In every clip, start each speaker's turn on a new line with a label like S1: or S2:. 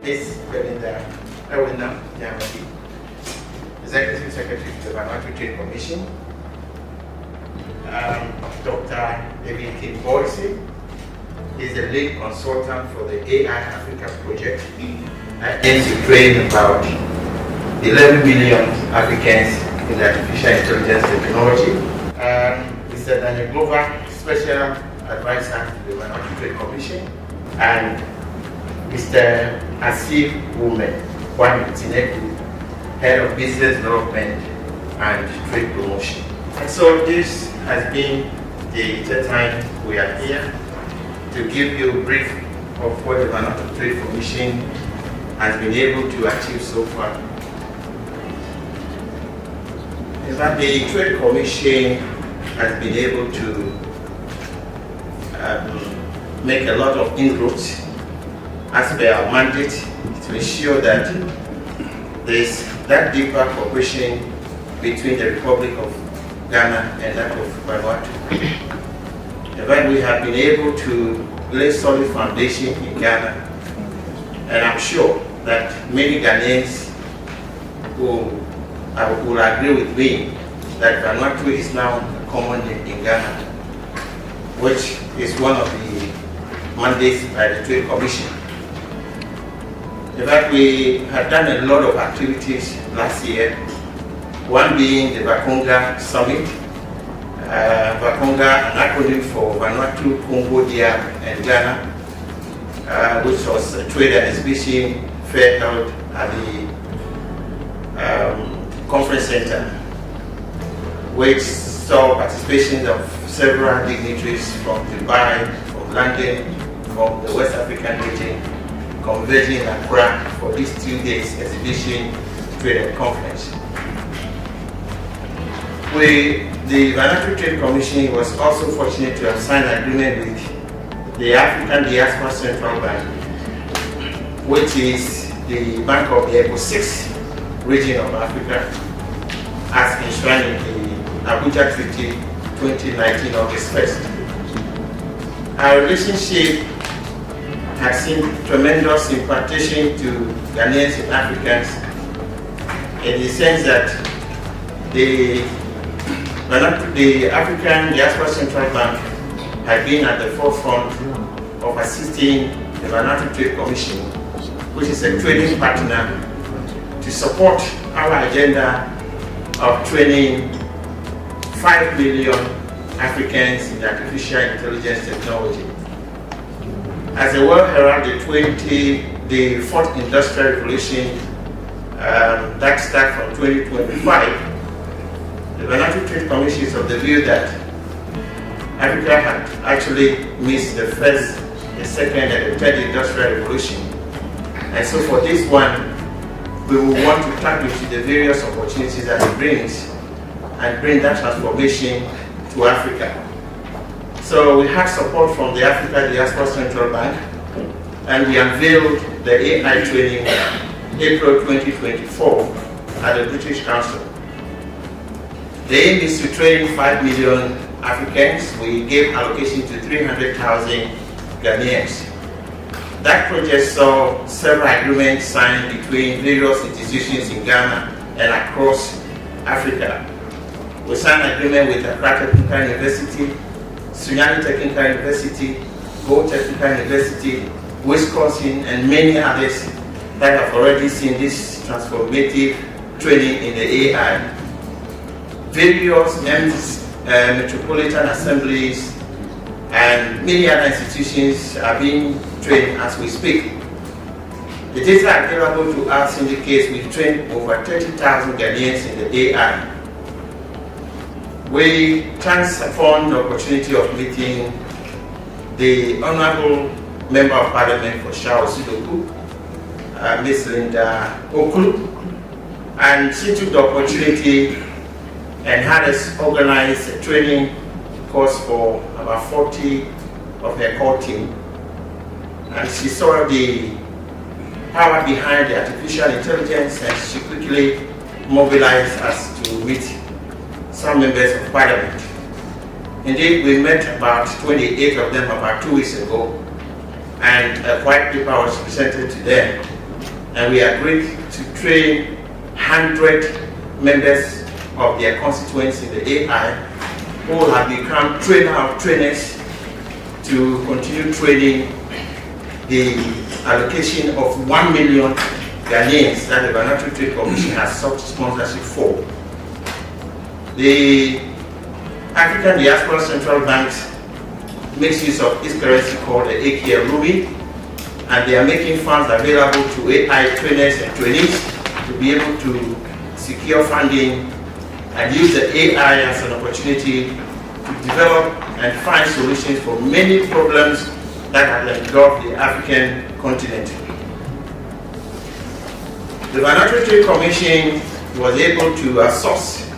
S1: Ms. Belinda Ewena Yamadi, Executive Secretary to the Vanuatu Trade Commission, Dr. David Kim Boise is the lead consultant for the AI Africa project and aims to train about 11 million Africans in artificial intelligence technology. Mr. Daniel Glover, Special Advisor to the Vanuatu Trade Commission, and Mr. Asif Women, Tineku, Head of Business Development and Trade Promotion. And so this has been the third time we are here to give you a brief of what the Vanuatu Trade Commission has been able to achieve so far. In fact, the Trade Commission has been able to make a lot of inroads as per our mandate to ensure that there is that deeper cooperation between the Republic of Ghana and that of Vanuatu. In fact, we have been able to lay solid foundation in Ghana, and I'm sure that many Ghanaians will agree with me that Vanuatu is now a common name in Ghana, which is one of the mandates by the Trade Commission. In fact, we have done a lot of activities last year, one being the Vakonga Summit. Vakonga, an acronym for Vanuatu, Congo, DR, and Ghana, which was a trade and exhibition fair held at the conference center, which saw participation of several dignitaries from Dubai, from London, from the West African region, converging in Accra for this 2 days exhibition, trade and conference. The Vanuatu Trade Commission was also fortunate to have signed an agreement with the African Diaspora Central Bank, which is the bank of the ECO 6 region of Africa, as enshrined in the Abuja Treaty 2019 August 1st. Our relationship has seen tremendous impartation to Ghanaians and Africans in the sense that the African Diaspora Central Bank has been at the forefront of assisting the Vanuatu Trade Commission, which is a trading partner, to support our agenda of training 5 million Africans in artificial intelligence technology. As a well heralded the fourth industrial revolution that starts from 2025, the Vanuatu Trade Commission is of the view that Africa had actually missed the first, the second, and the third industrial revolution. And so for this one, we will want to tap into the various opportunities that it brings and bring that transformation to Africa. So we had support from the African Diaspora Central Bank, and we unveiled the AI training in April 2024 at the British Council. The aim is to train 5 million Africans. We gave allocation to 300,000 Ghanaians. That project saw several agreements signed between various institutions in Ghana and across Africa. We signed an agreement with Accra Technical University, Sunyani Technical University, Go Technical University, Wisconsin, and many others that have already seen this transformative training in the AI. Various metropolitan assemblies and many other institutions are being trained as we speak. The data available to us indicates we've trained over 30,000 Ghanaians in the AI. We chanced upon the opportunity of meeting the Honorable Member of Parliament for Shao Sidoku, Ms. Linda Okulu, and she took the opportunity and had us organize a training course for about 40 of her core team. And she saw the power behind the artificial intelligence, and she quickly mobilized us to meet some members of Parliament. Indeed, we met about 28 of them about 2 weeks ago, and a white paper was presented to them and we agreed to train 100 members of their constituents in the AI who have become trainer of trainers to continue training the allocation of 1 million Ghanaians that the Vanuatu Trade Commission has sought sponsorship for. The African Diaspora Central Banks makes use of this currency called the AKL, and they are making funds available to AI trainers and trainees to be able to secure funding and use the AI as an opportunity to develop and find solutions for many problems that have engulfed the African continent. The Vanuatu Trade Commission was able to outsource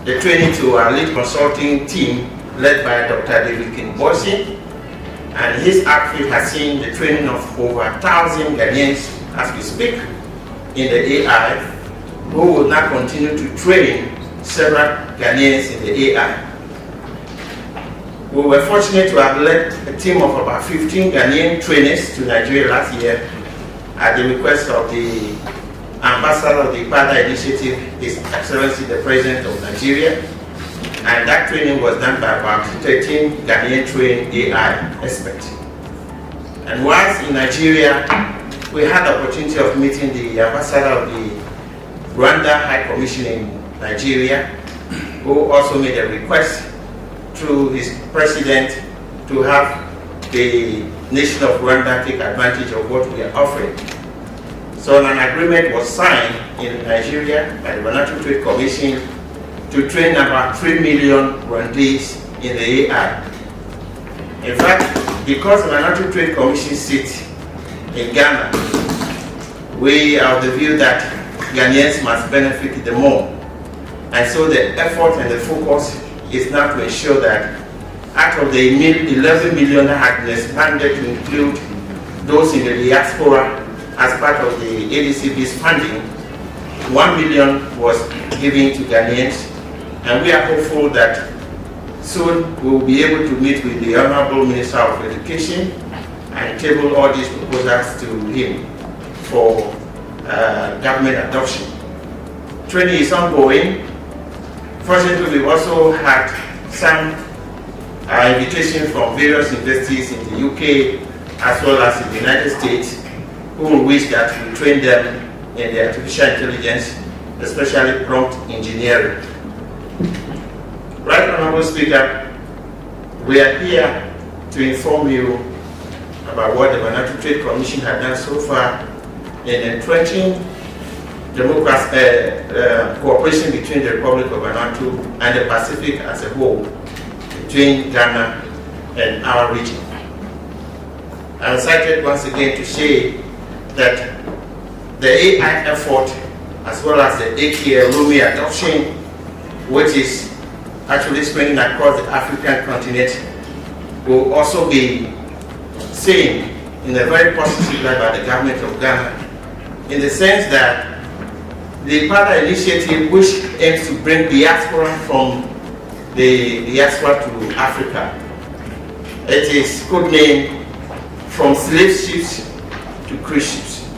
S1: the training to our lead consulting team led by Dr. David Kinbosi, and his outfit has seen the training of over 1,000 Ghanaians as we speak in the AI, who will now continue to train several Ghanaians in the AI. We were fortunate to have led a team of about 15 Ghanaian trainers to Nigeria last year at the request of the Ambassador of the IPADA Initiative, His Excellency the President of Nigeria, and that training was done by about 13 Ghanaian trained AI experts. And whilst in Nigeria, we had the opportunity of meeting the Ambassador of the Rwanda High Commission in Nigeria, who also made a request through his president to have the nation of Rwanda take advantage of what we are offering. So an agreement was signed in Nigeria by the Vanuatu Trade Commission to train about 3 million Rwandese in the AI. In fact, because the Vanuatu Trade Commission sits in Ghana, we are of the view that Ghanaians must benefit the more. And so the effort and the focus is now to ensure that out of the 11 million that had been expanded to include those in the diaspora as part of the ADCB's funding, 1 million was given to Ghanaians, and we are hopeful that soon we will be able to meet with the Honorable Minister of Education and table all these proposals to him for government adoption. Training is ongoing. Fortunately, we've also had some invitations from various universities in the UK as well as in the United States who will wish that we train them in the artificial intelligence, especially prompt engineering. Right, Honorable Speaker, we are here to inform you about what the Vanuatu Trade Commission has done so far in entrenching cooperation between the Republic of Vanuatu and the Pacific as a whole, between Ghana and our region. I'm excited once again to say that the AI effort, as well as the AKL adoption, which is actually spreading across the African continent, will also be seen in a very positive light by the government of Ghana, in the sense that the IPADA initiative, which aims to bring diaspora from the diaspora to Africa, it is codenamed From Slave Ships to Cruise Ships.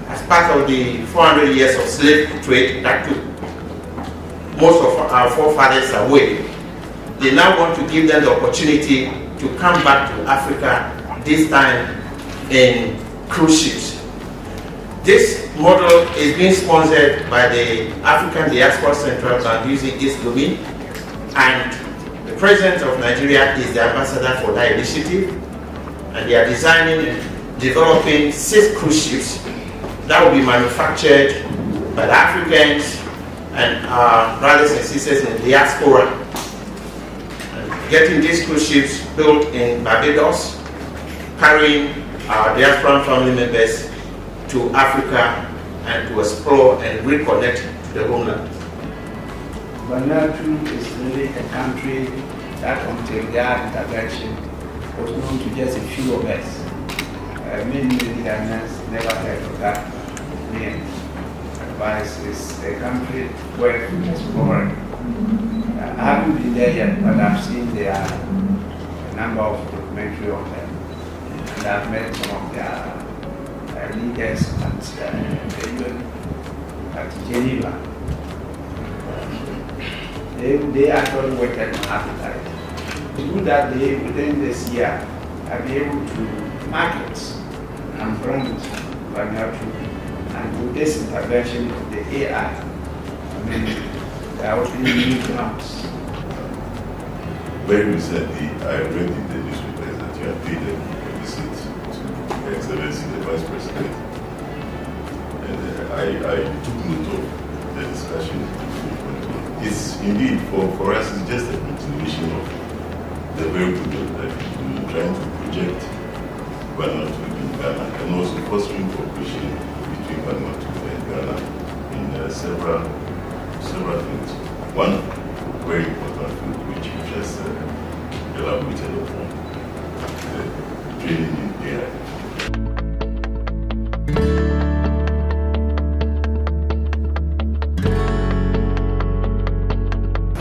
S1: As part of the 400 years of slave trade that took most of our forefathers away, they now want to give them the opportunity to come back to Africa, this time in cruise ships. This model is being sponsored by the African Diaspora Central Bank using its domain, and the President of Nigeria is the ambassador for that initiative, and they are designing and developing 6 cruise ships that will be manufactured by the Africans and our brothers and sisters in the diaspora. And getting these cruise ships built in Barbados, carrying our diaspora family members to Africa and to explore and reconnect to the homeland.
S2: Vanuatu is really a country that, until their intervention, was known to just a few of us. Many Ghanaians never heard of that name. But it's a country worth exploring. I haven't been there yet, but I've seen there are a number of documentaries on them, and I've met some of their leaders at Geneva. They actually worked on appetite. To do that, they within this year are be able to market and brand Vanuatu. And with this intervention of the AI, I mean, they are opening new grounds.
S3: Very recently, I read in the newspapers that you have paid a visit to Her Excellency the Vice President. And I took note of the discussion. It's indeed, for us, it's just a continuation of the very good work that we're trying to project Vanuatu in Ghana, and also fostering cooperation between Vanuatu and Ghana in several things. One very important field which you just elaborated upon, the training in AI.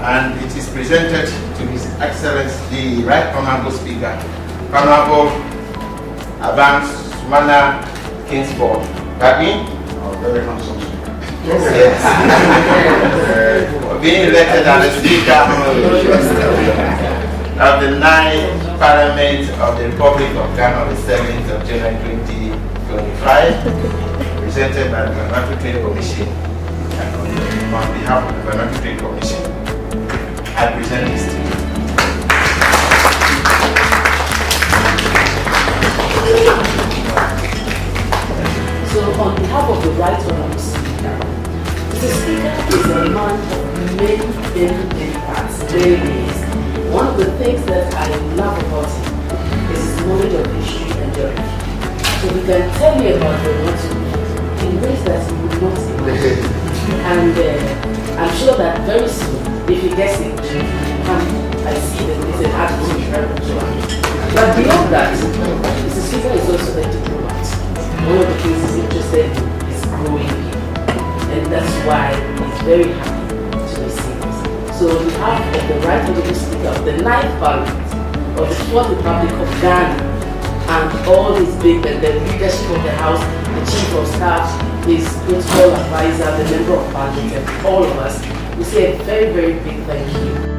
S1: And it is presented to His Excellency, the Right Honorable Speaker, Honorable Alban Bagbin.
S2: Oh, very handsome.
S1: Yes. Being elected as the Speaker of the 9th Parliament of the Republic of Ghana on the 7th of January 2025, presented by the Vanuatu Trade Commission. And on behalf of the Vanuatu Trade Commission, I present this to you.
S4: So on behalf of the Right Honorable Speaker, the Speaker is a man of many parts, many. One of the things that I love about him is his knowledge of history and geography. So we can tell you about Vanuatu in ways that you would not imagine. And I'm sure that very soon, if he gets it, I see that it's an attitude repertoire. But beyond that, Mr. Speaker is also a diplomat. One of the things he's interested in is growing people. And that's why he's very happy to receive this. So on behalf of the Right Honorable Speaker of the 9th Parliament of the 4th Republic of Ghana and all his big men, the leadership of the House, the Chief of Staff, his protocol advisor, the Member of Parliament, and all of us, we say a very, very big thank you.